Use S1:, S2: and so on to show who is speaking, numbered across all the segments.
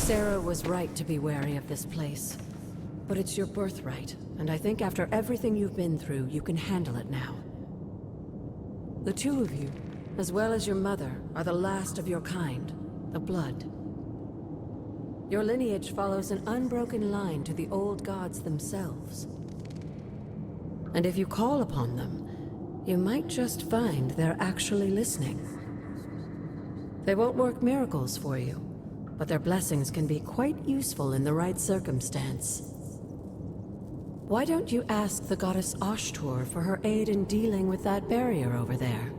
S1: Sarah was right to be wary of this place. But it's your birthright, and I think after everything you've been through, you can handle it now. The two of you, as well as your mother, are the last of your kind, the Blood. Your lineage follows an unbroken line to the old gods themselves. And if you call upon them, you might just find they're actually listening. They won't work miracles for you, but their blessings can be quite useful in the right circumstance. Why don't you ask the goddess HYDRA for her aid in dealing with that barrier over there?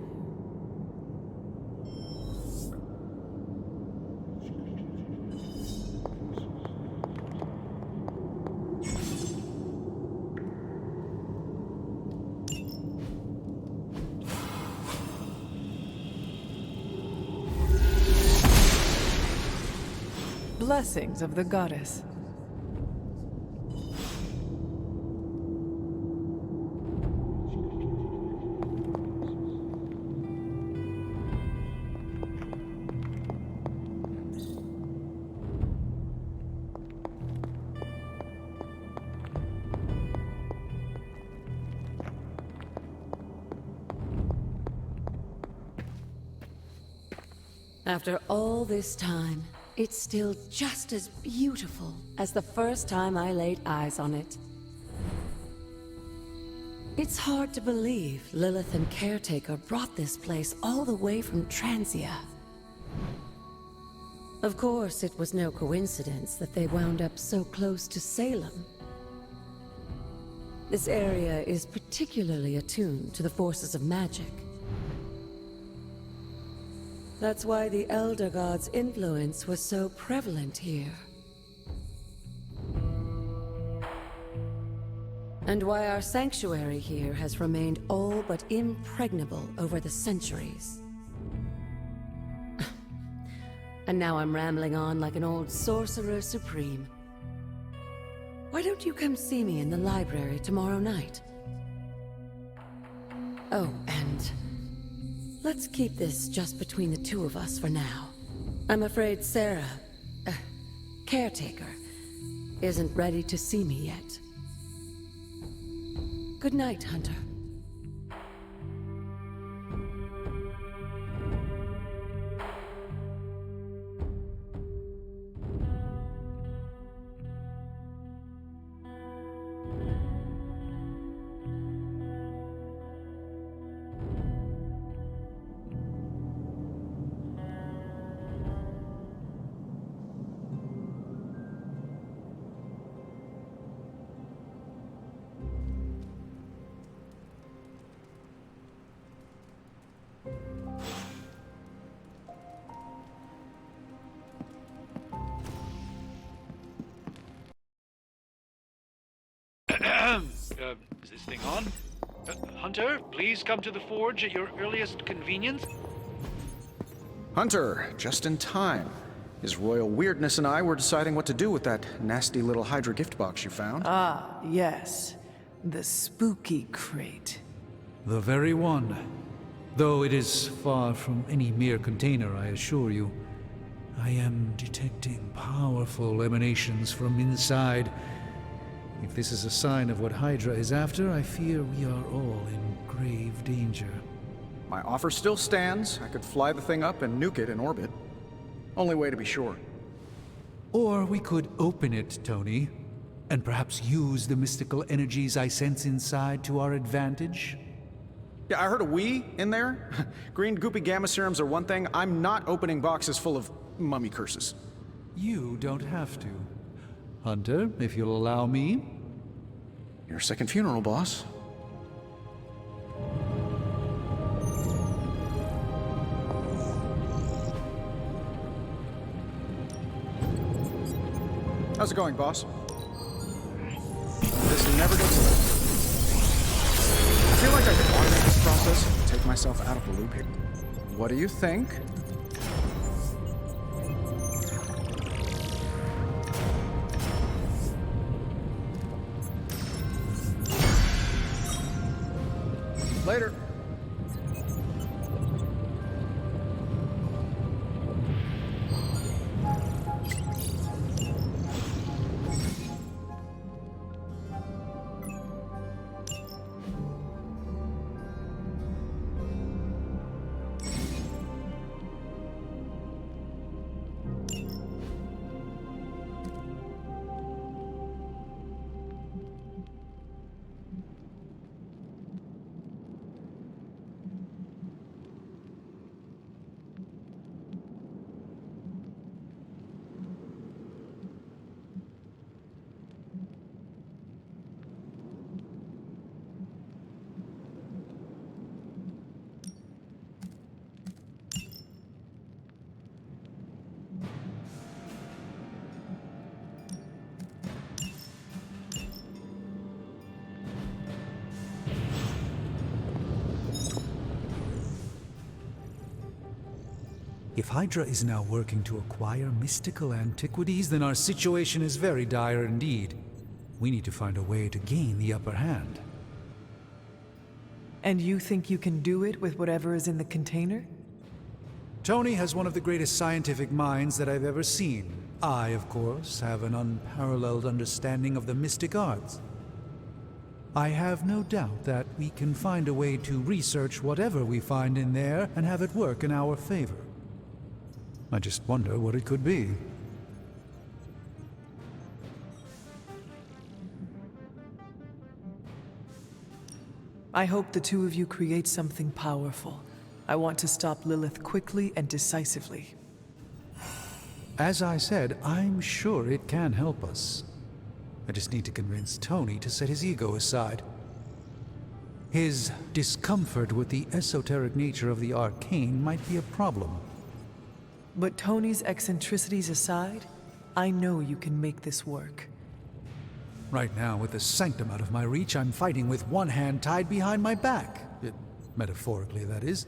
S2: Blessings of the goddess.
S1: After all this time, it's still just as beautiful as the first time I laid eyes on it. It's hard to believe Lilith and Caretaker brought this place all the way from Transia. Of course, it was no coincidence that they wound up so close to Salem. This area is particularly attuned to the forces of magic. That's why the Elder God's influence was so prevalent here. And why our sanctuary here has remained all but impregnable over the centuries. And now I'm rambling on like an old sorcerer supreme. Why don't you come see me in the library tomorrow night? Oh, and let's keep this just between the two of us for now. I'm afraid Sarah, Caretaker, isn't ready to see me yet. Good night, Hunter.
S3: Is this thing on? Hunter, please come to the forge at your earliest convenience.
S4: Hunter, just in time. His royal weirdness and I were deciding what to do with that nasty little HYDRA gift box you found.
S2: Ah, yes. The spooky crate.
S5: The very one. Though it is far from any mere container, I assure you. I am detecting powerful emanations from inside. If this is a sign of what HYDRA is after, I fear we are all in grave danger.
S4: My offer still stands. I could fly the thing up and nuke it in orbit. Only way to be sure.
S5: Or we could open it, Tony, and perhaps use the mystical energies I sense inside to our advantage.
S4: Yeah, I heard a "we" in there. Green goopy gamma serums are one thing. I'm not opening boxes full of mummy curses.
S5: You don't have to. Hunter, if you'll allow me.
S4: Your second funeral, boss. How's it going, boss? This never gets old. I feel like I could automate this process and take myself out of the loop here. What do you think? Later.
S5: If HYDRA is now working to acquire mystical antiquities, then our situation is very dire indeed. We need to find a way to gain the upper hand.
S2: And you think you can do it with whatever is in the container?
S5: Tony has one of the greatest scientific minds that I've ever seen. I, of course, have an unparalleled understanding of the mystic arts. I have no doubt that we can find a way to research whatever we find in there and have it work in our favor. I just wonder what it could be.
S2: I hope the two of you create something powerful. I want to stop Lilith quickly and decisively.
S5: As I said, I'm sure it can help us. I just need to convince Tony to set his ego aside. His discomfort with the esoteric nature of the arcane might be a problem.
S2: But Tony's eccentricities aside, I know you can make this work.
S5: Right now, with the sanctum out of my reach, I'm fighting with one hand tied behind my back. Metaphorically, that is.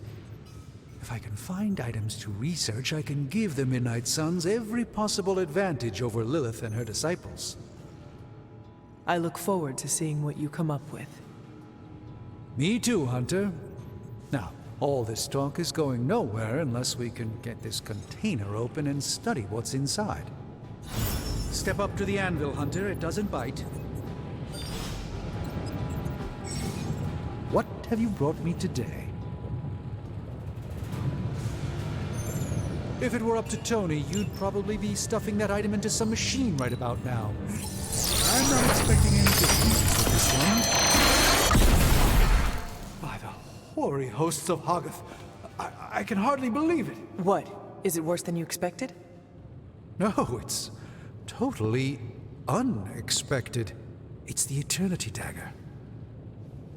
S5: If I can find items to research, I can give the Midnight Suns every possible advantage over Lilith and her disciples.
S2: I look forward to seeing what you come up with.
S5: Me too, Hunter. Now, all this talk is going nowhere unless we can get this container open and study what's inside. Step up to the anvil, Hunter. It doesn't bite. What have you brought me today? If it were up to Tony, you'd probably be stuffing that item into some machine right about now. I'm not expecting any difficulties with this one. By the hoary hosts of Hoggoth, I can hardly believe it.
S2: What? Is it worse than you expected?
S5: No, it's totally unexpected. It's the Eternity Dagger.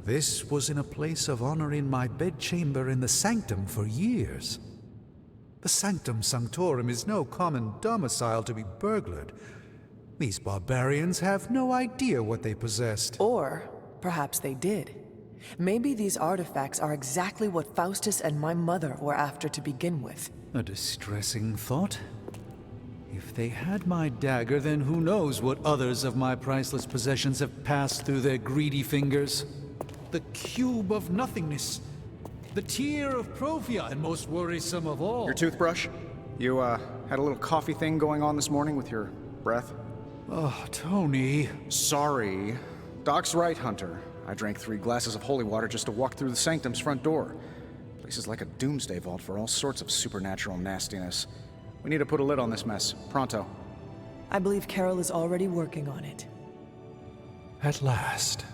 S5: This was in a place of honor in my bedchamber in the Sanctum for years. The Sanctum Sanctorum is no common domicile to be burglared. These barbarians have no idea what they possessed.
S2: Or perhaps they did. Maybe these artifacts are exactly what Faustus and my mother were after to begin with.
S5: A distressing thought. If they had my dagger, then who knows what others of my priceless possessions have passed through their greedy fingers. The cube of nothingness. The tear of Profia, and most worrisome of all.
S4: Your toothbrush? You, had a little coffee thing going on this morning with your breath?
S5: Oh, Tony.
S4: Sorry. Doc's right, Hunter. I drank 3 glasses of holy water just to walk through the Sanctum's front door. Place is like a doomsday vault for all sorts of supernatural nastiness. We need to put a lid on this mess. Pronto.
S2: I believe Carol is already working on it.
S5: At last.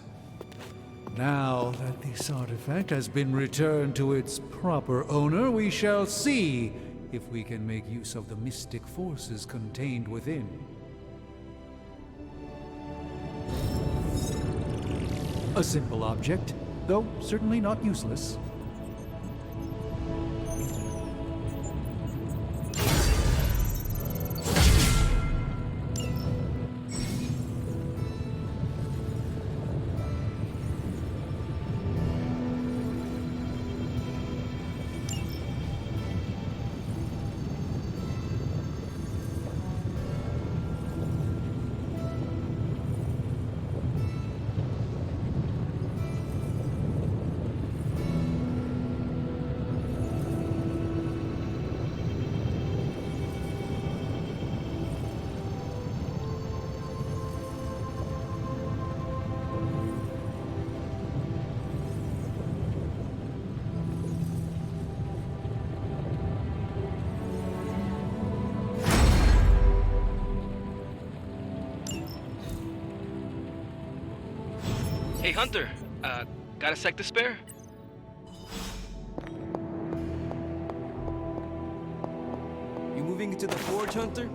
S5: Now that this artifact has been returned to its proper owner, we shall see if we can make use of the mystic forces contained within. A simple object, though certainly not useless.
S6: Hey, Hunter. Got a sec to spare?
S7: You moving into the forge, Hunter?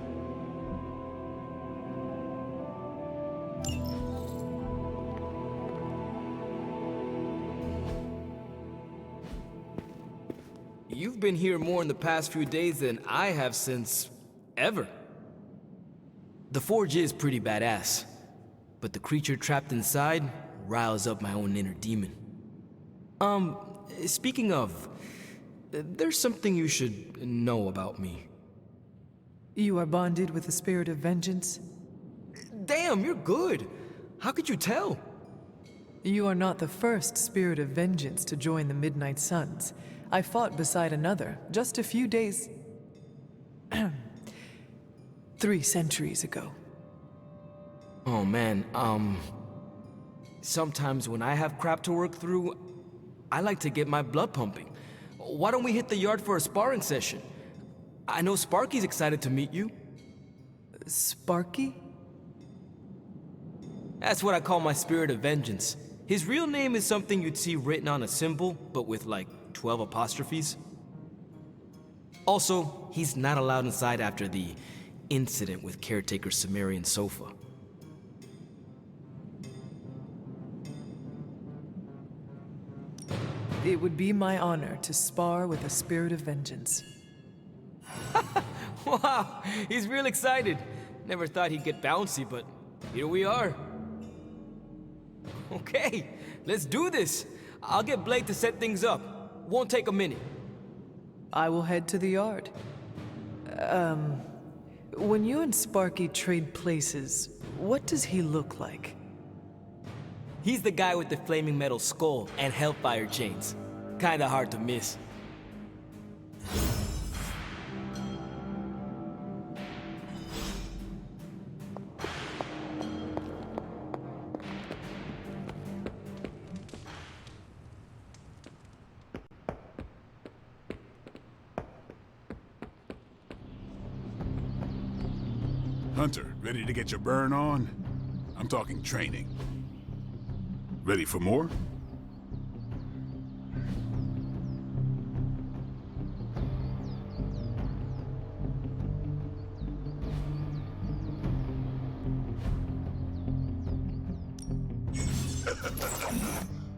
S7: You've been here more in the past few days than I have since ever. The forge is pretty badass, but the creature trapped inside riles up my own inner demon. Speaking of, there's something you should know about me.
S2: You are bonded with the spirit of vengeance?
S7: Damn, you're good. How could you tell?
S2: You are not the first spirit of vengeance to join the Midnight Suns. I fought beside another just a few days... 3 centuries ago.
S7: Oh man, sometimes when I have crap to work through, I like to get my blood pumping. Why don't we hit the yard for a sparring session? I know Sparky's excited to meet you.
S2: Sparky?
S7: That's what I call my spirit of vengeance. His real name is something you'd see written on a symbol, but with like 12 apostrophes. Also, he's not allowed inside after the incident with caretaker Sumerian Sofa.
S2: It would be my honor to spar with a spirit of vengeance.
S7: Wow, he's real excited. Never thought he'd get bouncy, but here we are. Okay, let's do this. I'll get Blake to set things up. Won't take a minute.
S2: I will head to the yard. When you and Sparky trade places, what does he look like?
S7: He's the guy with the flaming metal skull and hellfire chains. Kinda hard to miss.
S8: Hunter, ready to get your burn on? I'm talking training. Ready for more?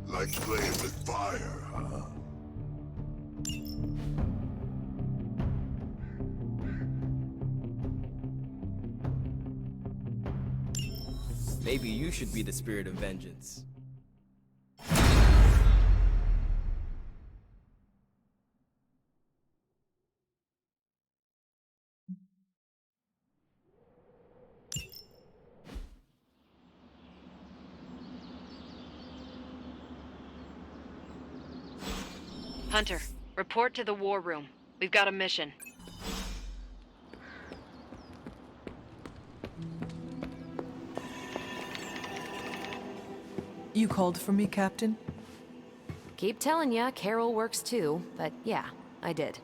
S8: Like playing with fire, huh?
S7: Maybe you should be the spirit of vengeance.
S9: Hunter, report to the war room. We've got a mission.
S2: You called for me, Captain?
S1: Keep telling ya, Carol works too, but yeah, I did.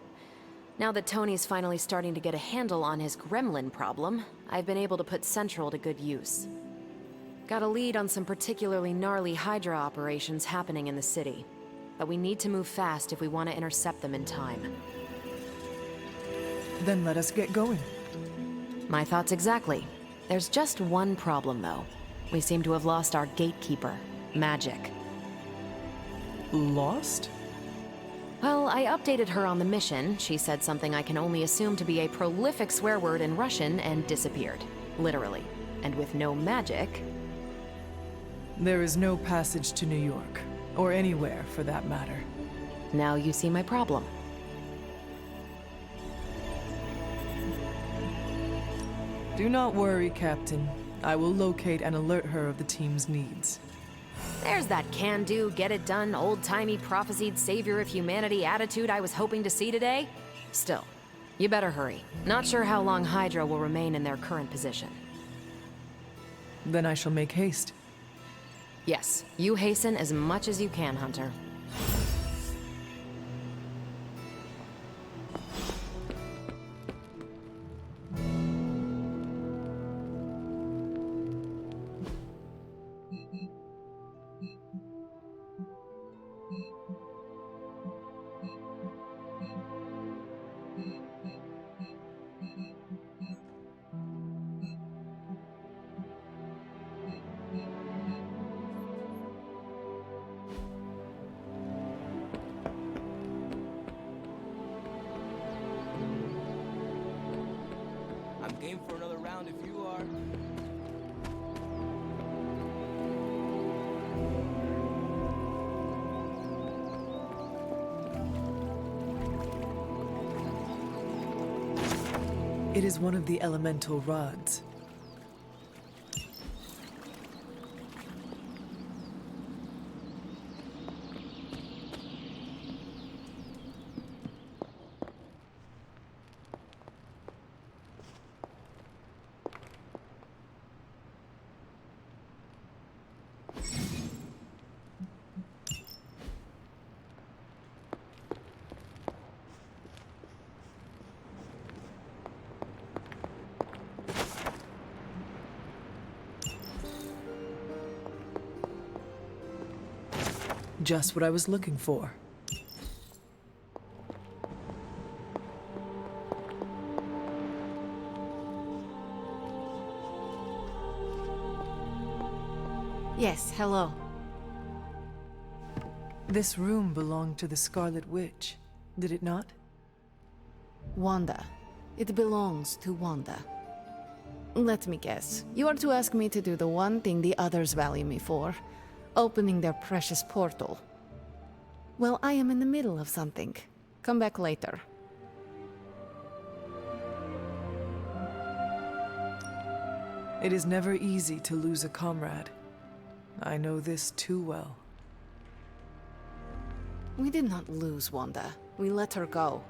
S1: Now that Tony's finally starting to get a handle on his gremlin problem, I've been able to put Central to good use. Got a lead on some particularly gnarly HYDRA operations happening in the city. But we need to move fast if we want to intercept them in time.
S2: Then let us get going.
S1: My thoughts exactly. There's just one problem, though. We seem to have lost our gatekeeper, Magic.
S2: Lost?
S1: Well, I updated her on the mission. She said something I can only assume to be a prolific swear word in Russian and disappeared. Literally. And with no magic...
S2: There is no passage to New York. Or anywhere, for that matter.
S1: Now you see my problem.
S2: Do not worry, Captain. I will locate and alert her of the team's needs.
S1: There's that can-do, get-it-done, old-timey prophesied savior of humanity attitude I was hoping to see today. Still, you better hurry. Not sure how long HYDRA will remain in their current position.
S2: Then I shall make haste.
S1: Yes, you hasten as much as you can, Hunter.
S7: I'm game for another round if you are.
S2: It is one of the elemental rods. Just what I was looking for.
S1: Yes, hello.
S2: This room belonged to the Scarlet Witch, did it not?
S10: Wanda. It belongs to Wanda. Let me guess. You are to ask me to do the one thing the others value me for. Opening their precious portal. Well, I am in the middle of something. Come back later.
S2: It is never easy to lose a comrade. I know this too well.
S10: We did not lose Wanda. We let her go.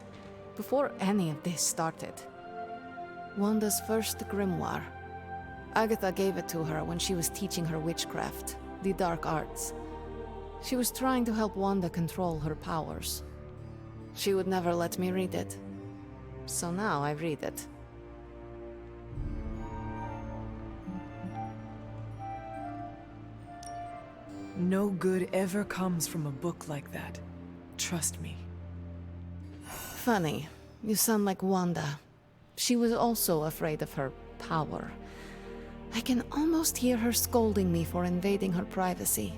S10: Before any of this started. Wanda's first grimoire. Agatha gave it to her when she was teaching her witchcraft. The dark arts. She was trying to help Wanda control her powers. She would never let me read it. So now I read it.
S2: No good ever comes from a book like that. Trust me.
S10: Funny. You sound like Wanda. She was also afraid of her power. I can almost hear her scolding me for invading her privacy.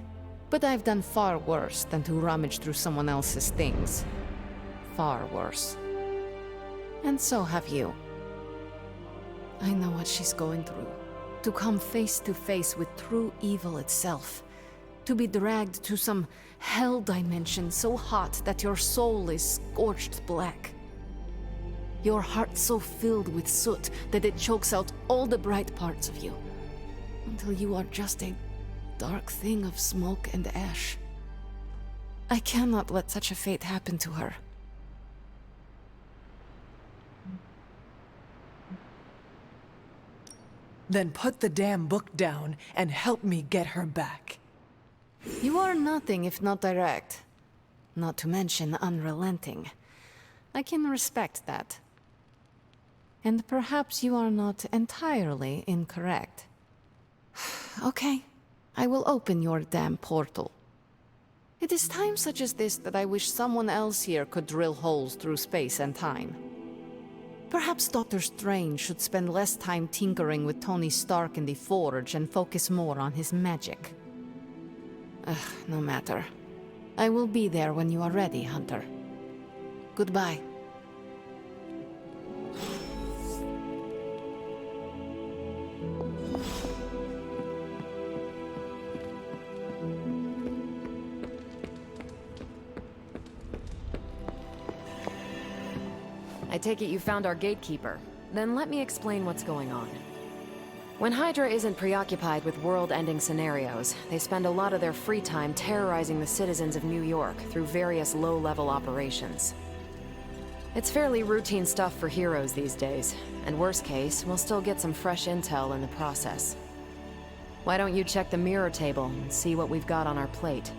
S10: But I've done far worse than to rummage through someone else's things. Far worse. And so have you. I know what she's going through. To come face to face with true evil itself. To be dragged to some hell dimension so hot that your soul is scorched black. Your heart so filled with soot that it chokes out all the bright parts of you. Until you are just a dark thing of smoke and ash. I cannot let such a fate happen to her.
S2: Then put the damn book down and help me get her back.
S10: You are nothing if not direct. Not to mention unrelenting. I can respect that. And perhaps you are not entirely incorrect. Okay, I will open your damn portal. It is times such as this that I wish someone else here could drill holes through space and time. Perhaps Doctor Strange should spend less time tinkering with Tony Stark in the Forge and focus more on his magic. No matter. I will be there when you are ready, Hunter. Goodbye.
S11: I take it you found our gatekeeper. Then let me explain what's going on. When HYDRA isn't preoccupied with world-ending scenarios, they spend a lot of their free time terrorizing the citizens of New York through various low-level operations. It's fairly routine stuff for heroes these days, and worst case, we'll still get some fresh intel in the process. Why don't you check the mirror table and see what we've got on our plate?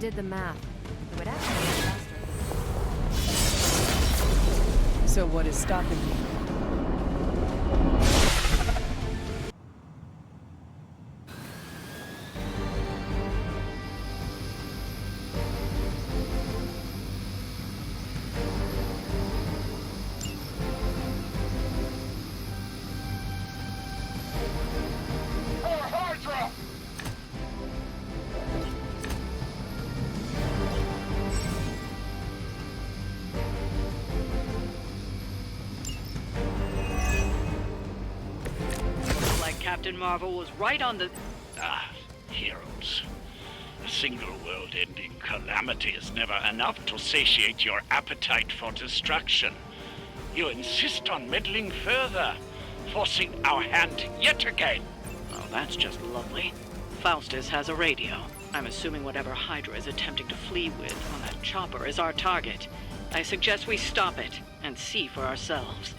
S11: did the math. It would actually be faster.
S2: So what is stopping you?
S8: HYDRA!
S9: Looks like Captain Marvel was right on the...
S12: Heroes. A single world-ending calamity is never enough to satiate your appetite for destruction. You insist on meddling further, forcing our hand yet again.
S9: Oh, that's just lovely. Faustus has a radio. I'm assuming whatever Hydra is attempting to flee with on that chopper is our target. I suggest we stop it and see for ourselves.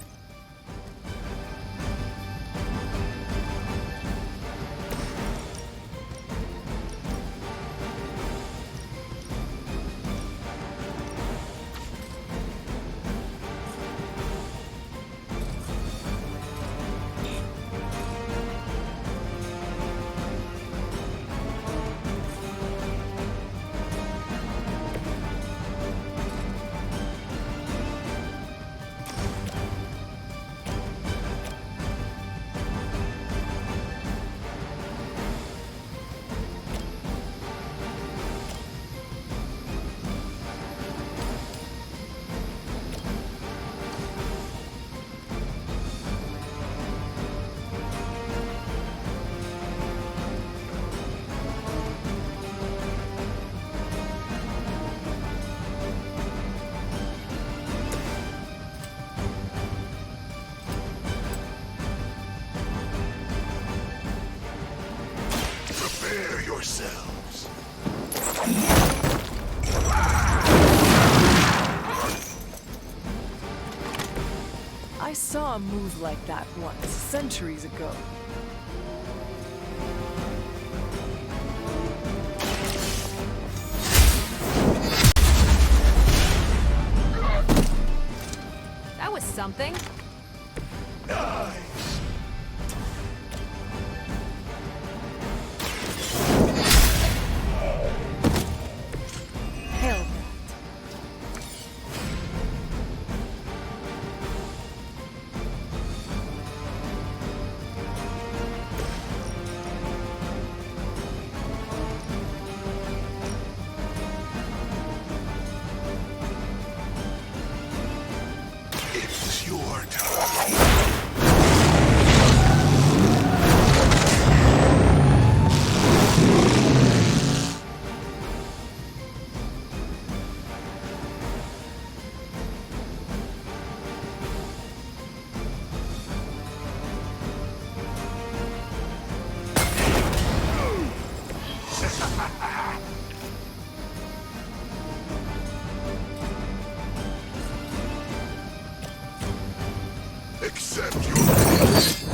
S8: Prepare yourselves.
S2: I saw a move like that once, centuries ago.
S11: That was something.
S8: Nice.
S2: Hell.
S8: It's your time. Accept your fate.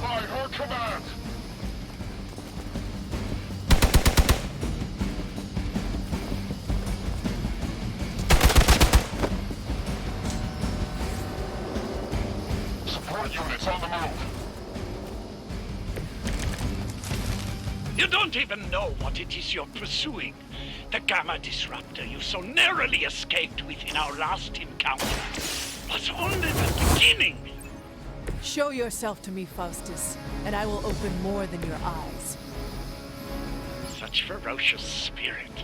S8: By her command. Support units on the move.
S12: You don't even know what it is you're pursuing. The Gamma Disruptor you so narrowly escaped within our last encounter was only the beginning.
S2: Show yourself to me, Faustus, and I will open more than your eyes.
S12: Such ferocious spirit.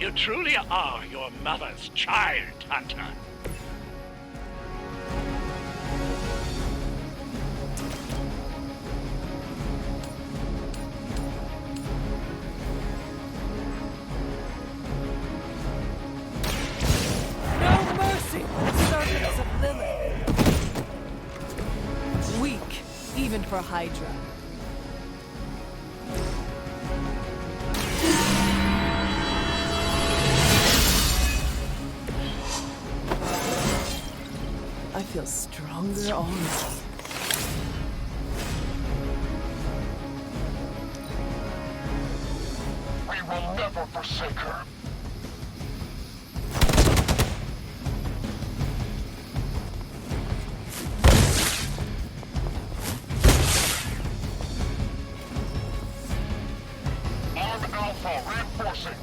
S12: You truly are your mother's child, Hunter.
S2: No mercy, servants of Lilith. Weak, even for HYDRA. feel stronger already.
S13: We will never forsake her. Arm Alpha reinforcing.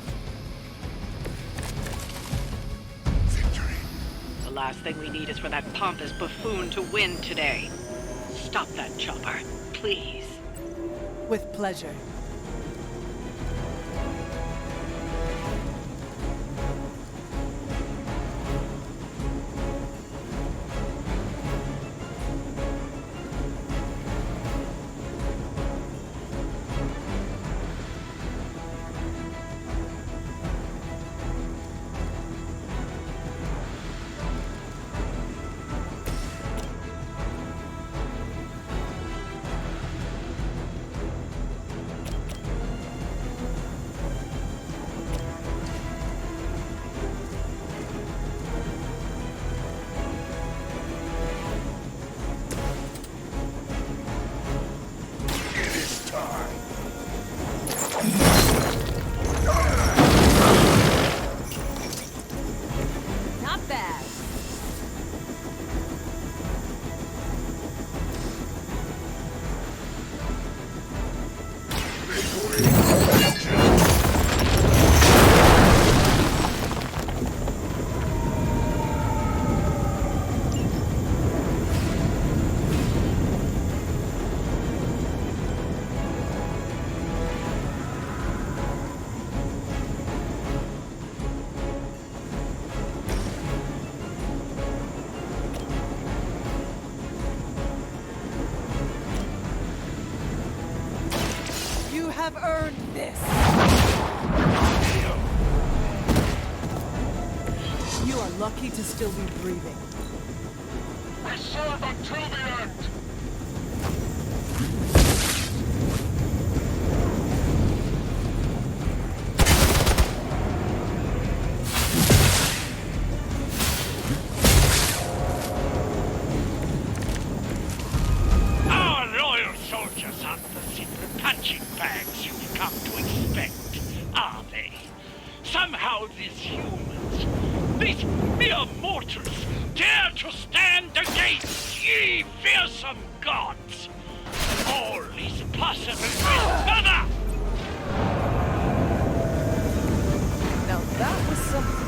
S9: The last thing we need is for that pompous buffoon to win today. Stop that chopper, please.
S2: With pleasure.
S11: Not bad.
S2: You have earned this. You are lucky to still be breathing.
S13: We serve until the end.
S12: Our loyal soldiers aren't the simple punching bags you've come to expect, are they? Somehow these humans, these mere mortals, dare to stand against ye fearsome gods. All is possible with mother!
S2: Now that was something.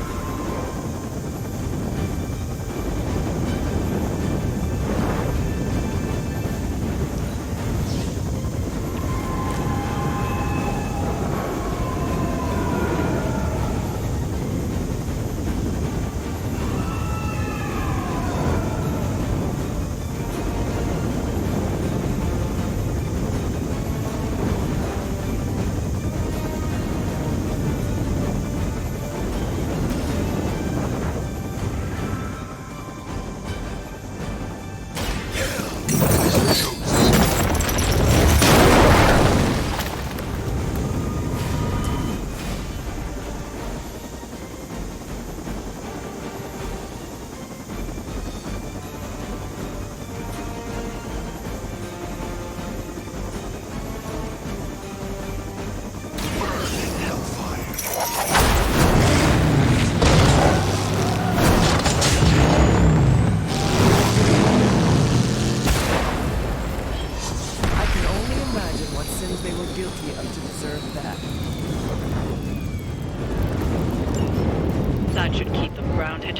S9: That should keep them grounded.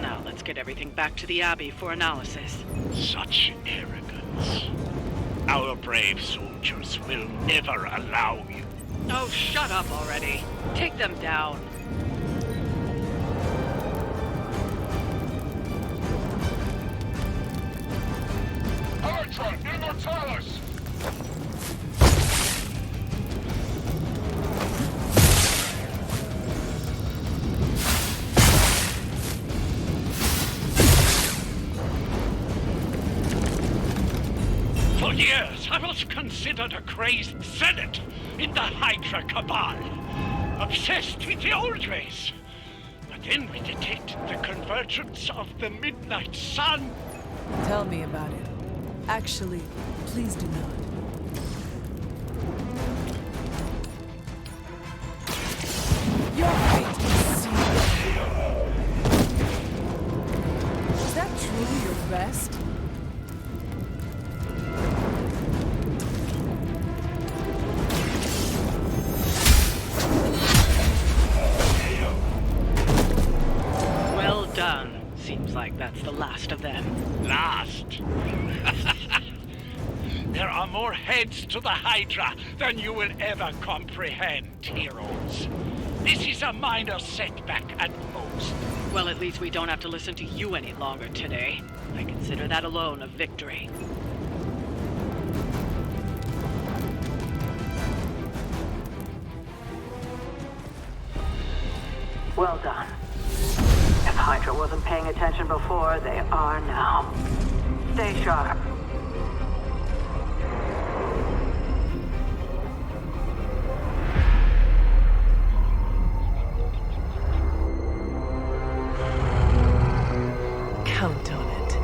S9: Now let's get everything back to the Abbey for analysis.
S12: Such arrogance. Our brave soldiers will never allow you.
S9: Oh, shut up already. Take them down.
S13: HYDRA, Immortalis!
S12: For years, I was considered a crazed zealot in the HYDRA cabal, obsessed with the old ways. But then we detected the convergence of the midnight sun
S2: Tell me about it. Actually, please do not. Your fate is sealed. Is that truly your best?
S9: Well done. Seems like that's the last of them.
S12: Last? There are more heads to the HYDRA than you will ever comprehend, heroes. This is a minor setback at most.
S9: Well, at least we don't have to listen to you any longer today. I consider that alone a victory. Well done. If HYDRA wasn't paying attention before, they are now. Stay sharp.
S2: Count on it.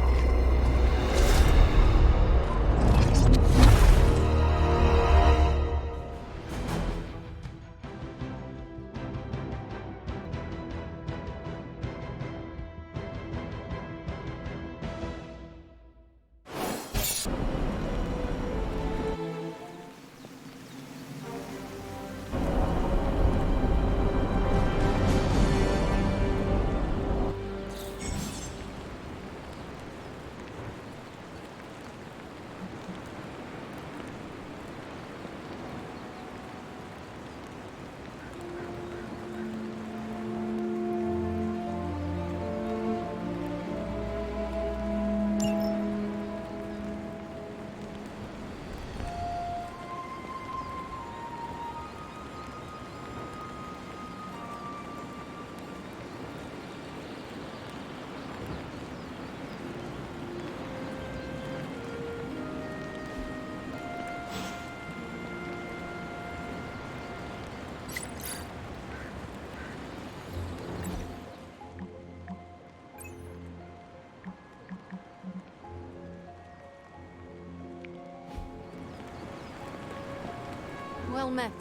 S10: Well met.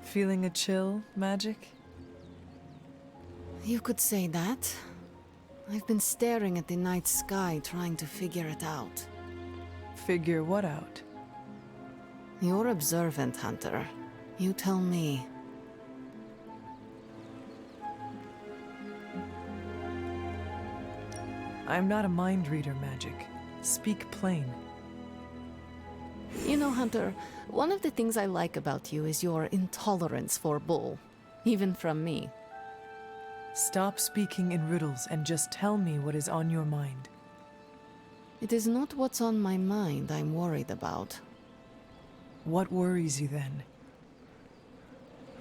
S2: Feeling a chill, Magic?
S10: You could say that. I've been staring at the night sky trying to figure it out.
S2: Figure what out?
S10: You're observant, Hunter. You tell me.
S2: I'm not a mind reader, Magic. Speak plain.
S10: You know, Hunter, one of the things I like about you is your intolerance for bull. Even from me.
S2: Stop speaking in riddles and just tell me what is on your mind.
S10: It is not what's on my mind I'm worried about.
S2: What worries you then?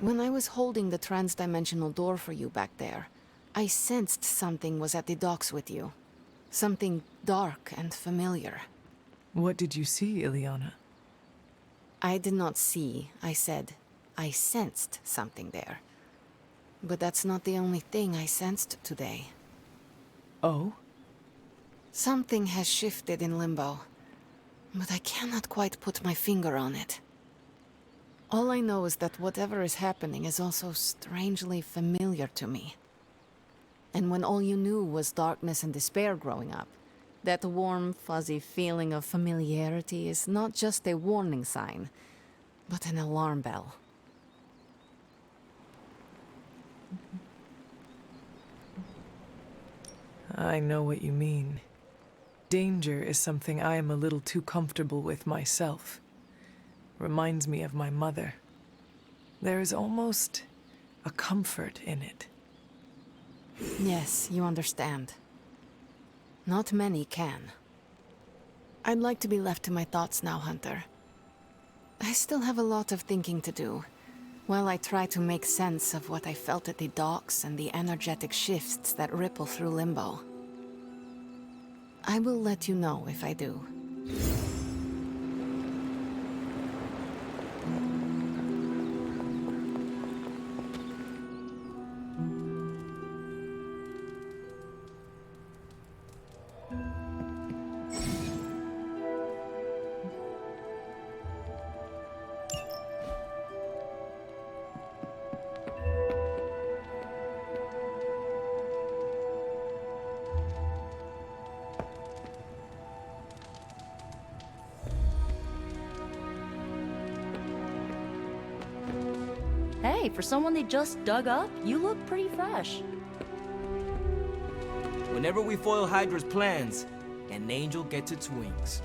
S10: When I was holding the trans-dimensional door for you back there, I sensed something was at the docks with you. Something dark and familiar.
S2: What did you see, Ileana?
S10: I did not see. I said, I sensed something there. But that's not the only thing I sensed today.
S2: Oh?
S10: Something has shifted in Limbo, but I cannot quite put my finger on it. All I know is that whatever is happening is also strangely familiar to me. And when all you knew was darkness and despair growing up, that warm, fuzzy feeling of familiarity is not just a warning sign, but an alarm bell.
S2: I know what you mean. Danger is something I am a little too comfortable with myself. Reminds me of my mother. There is almost a comfort in it.
S10: Yes, you understand. Not many can. I'd like to be left to my thoughts now, Hunter. I still have a lot of thinking to do, while I try to make sense of what I felt at the docks and the energetic shifts that ripple through Limbo. I will let you know if I do.
S14: Hey, for someone they just dug up, you look pretty fresh.
S7: Whenever we foil Hydra's plans, an angel gets its wings.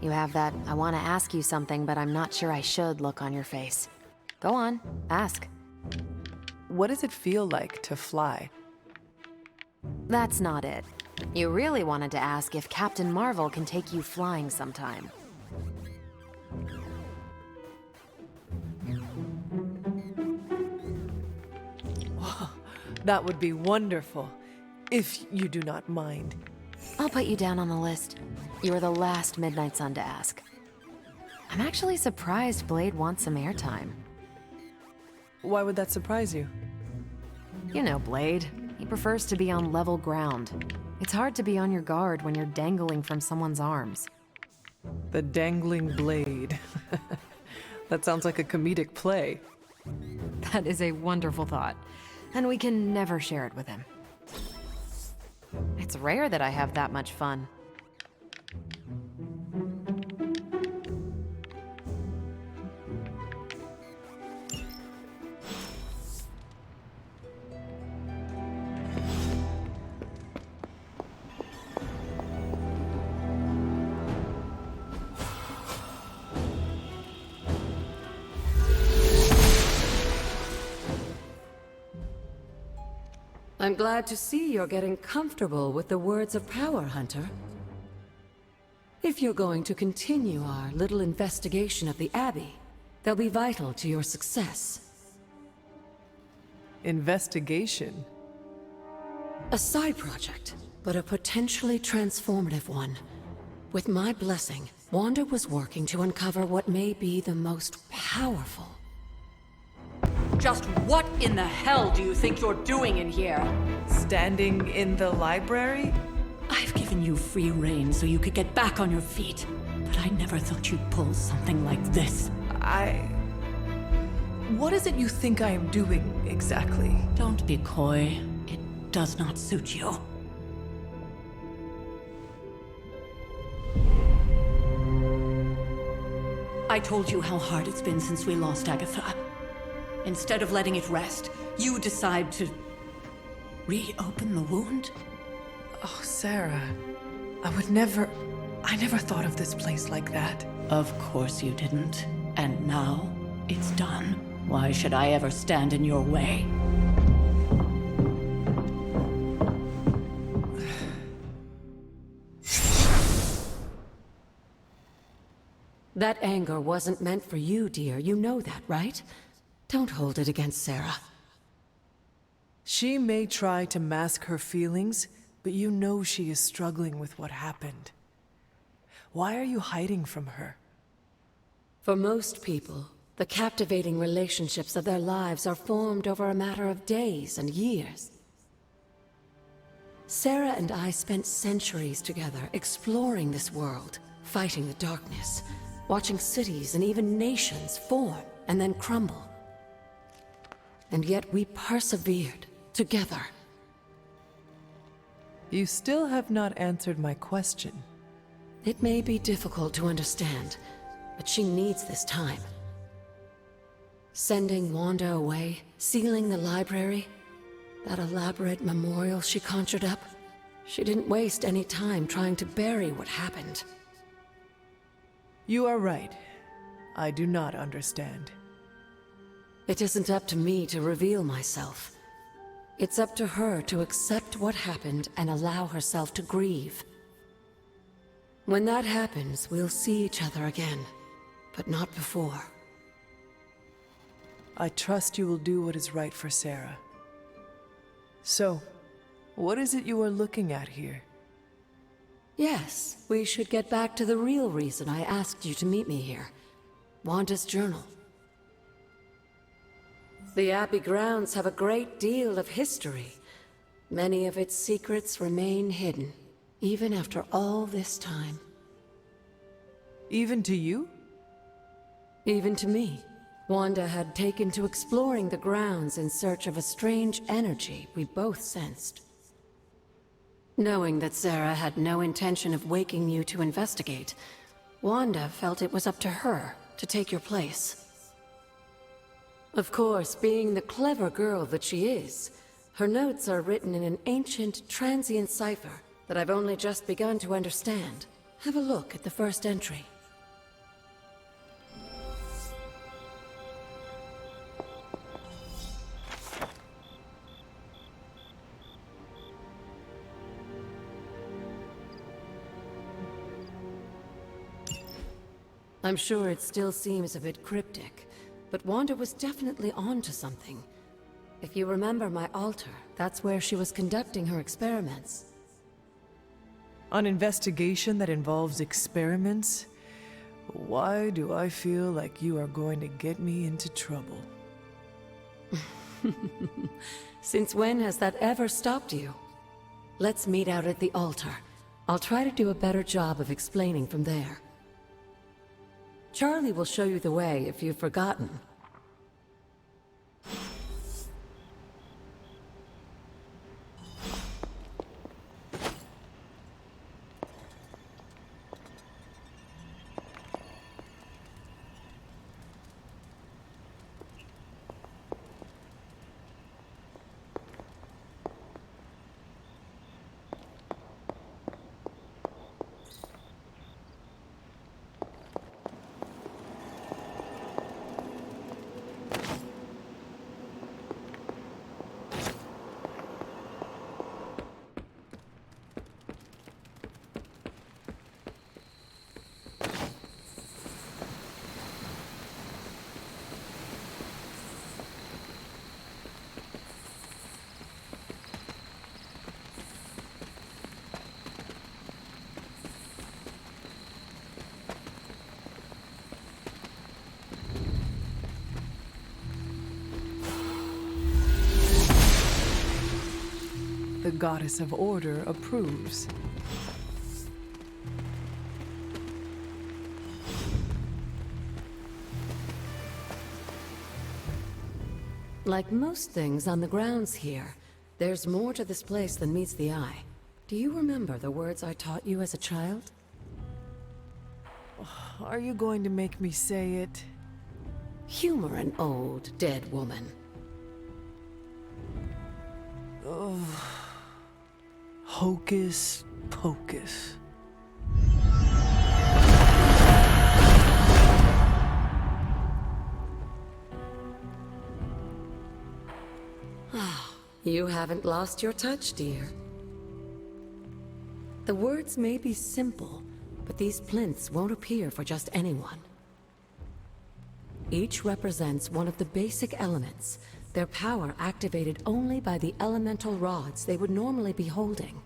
S11: You have that I want to ask you something, but I'm not sure I should look on your face. Go on, ask.
S2: What does it feel like to fly?
S11: That's not it. You really wanted to ask if Captain Marvel can take you flying sometime.
S2: That would be wonderful, if you do not mind.
S11: I'll put you down on the list. You are the last Midnight Sun to ask. I'm actually surprised Blade wants some airtime.
S2: Why would that surprise you?
S11: You know Blade. He prefers to be on level ground. It's hard to be on your guard when you're dangling from someone's arms.
S2: The dangling blade. That sounds like a comedic play.
S11: That is a wonderful thought, and we can never share it with him. It's rare that I have that much fun.
S1: I'm glad to see you're getting comfortable with the words of power, Hunter. If you're going to continue our little investigation of the Abbey, they'll be vital to your success.
S2: Investigation?
S1: A side project, but a potentially transformative one. With my blessing, Wanda was working to uncover what may be the most powerful.
S15: Just what in the hell do you think you're doing in here?
S2: Standing in the library?
S15: I've given you free rein so you could get back on your feet, but I never thought you'd pull something like this.
S2: What is it you think I am doing, exactly?
S15: Don't be coy. It does not suit you. I told you how hard it's been since we lost Agatha. Instead of letting it rest, you decide to reopen the wound?
S2: Oh, Sarah. I never thought of this place like that.
S15: Of course you didn't. And now, it's done. Why should I ever stand in your way?
S1: That anger wasn't meant for you, dear. You know that, right? Don't hold it against Sarah.
S2: She may try to mask her feelings, but you know she is struggling with what happened. Why are you hiding from her?
S1: For most people, the captivating relationships of their lives are formed over a matter of days and years. Sarah and I spent centuries together exploring this world, fighting the darkness, watching cities and even nations form and then crumble. And yet we persevered, together.
S2: You still have not answered my question.
S1: It may be difficult to understand, but she needs this time. Sending Wanda away, sealing the library, that elaborate memorial she conjured up, she didn't waste any time trying to bury what happened.
S2: You are right. I do not understand.
S1: It isn't up to me to reveal myself. It's up to her to accept what happened and allow herself to grieve. When that happens, we'll see each other again, but not before.
S2: I trust you will do what is right for Sarah. So, what is it you are looking at here?
S1: Yes, we should get back to the real reason I asked you to meet me here. Wanda's journal. The Abbey grounds have a great deal of history. Many of its secrets remain hidden, even after all this time.
S2: Even to you?
S1: Even to me, Wanda had taken to exploring the grounds in search of a strange energy we both sensed. Knowing that Sarah had no intention of waking you to investigate, Wanda felt it was up to her to take your place. Of course, being the clever girl that she is, her notes are written in an ancient, transient cipher that I've only just begun to understand. Have a look at the first entry. I'm sure it still seems a bit cryptic, but Wanda was definitely onto something. If you remember my altar, that's where she was conducting her experiments.
S2: An investigation that involves experiments? Why do I feel like you are going to get me into trouble?
S1: Since when has that ever stopped you? Let's meet out at the altar. I'll try to do a better job of explaining from there. Charlie will show you the way if you've forgotten.
S2: The Goddess of Order approves.
S1: Like most things on the grounds here, there's more to this place than meets the eye. Do you remember the words I taught you as a child?
S2: Are you going to make me say it?
S1: Humor an old, dead woman.
S2: Ugh. Hocus pocus.
S1: You haven't lost your touch, dear. The words may be simple, but these plinths won't appear for just anyone. Each represents one of the basic elements, their power activated only by the elemental rods they would normally be holding.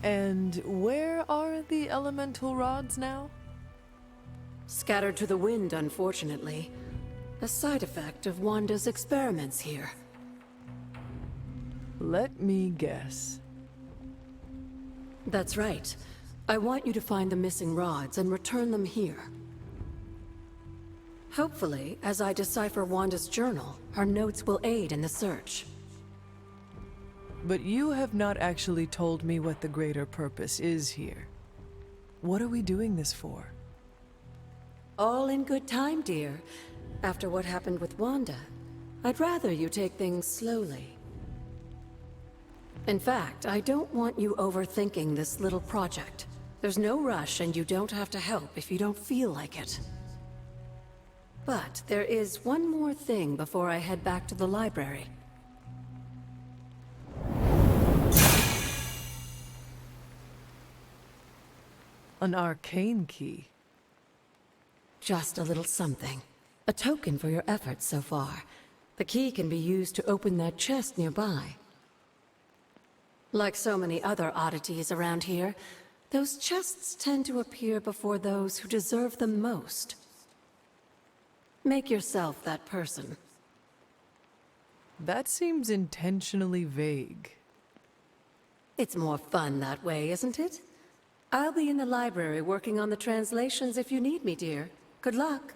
S2: And where are the elemental rods now?
S1: Scattered to the wind, unfortunately. A side effect of Wanda's experiments here.
S2: Let me guess.
S1: That's right. I want you to find the missing rods and return them here. Hopefully, as I decipher Wanda's journal, her notes will aid in the search.
S2: But you have not actually told me what the greater purpose is here. What are we doing this for?
S1: All in good time, dear. After what happened with Wanda, I'd rather you take things slowly. In fact, I don't want you overthinking this little project. There's no rush, and you don't have to help if you don't feel like it. But there is one more thing before I head back to the library.
S2: An arcane key.
S1: Just a little something. A token for your efforts so far. The key can be used to open that chest nearby. Like so many other oddities around here, those chests tend to appear before those who deserve them most. Make yourself that person.
S2: That seems intentionally vague.
S1: It's more fun that way, isn't it? I'll be in the library working on the translations if you need me, dear. Good luck.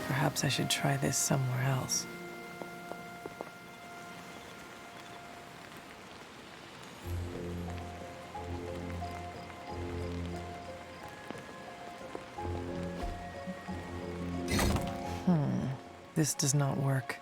S2: Perhaps I should try this somewhere else. This does not work.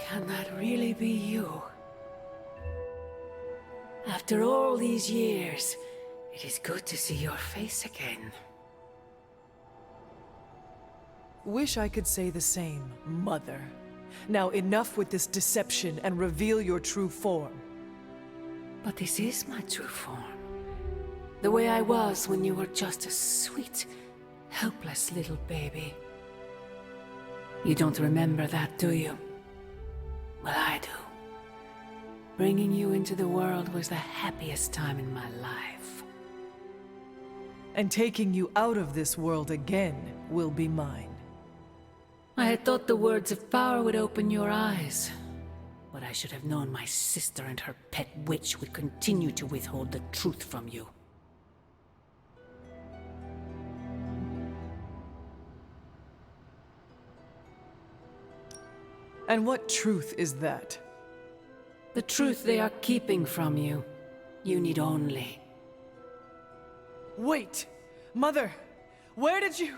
S1: Can that really be you? After all these years, it is good to see your face again.
S2: Wish I could say the same, Mother. Now enough with this deception and reveal your true form.
S1: But this is my true form. The way I was when you were just a sweet, helpless little baby. You don't remember that, do you? Well, I do. Bringing you into the world was the happiest time in my life.
S2: And taking you out of this world again will be mine.
S1: I had thought the words of power would open your eyes. But I should have known my sister and her pet witch would continue to withhold the truth from you.
S2: And what truth is that?
S1: The truth they are keeping from you. You need only.
S2: Wait! Mother! Where did you...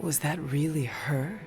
S2: Was that really her?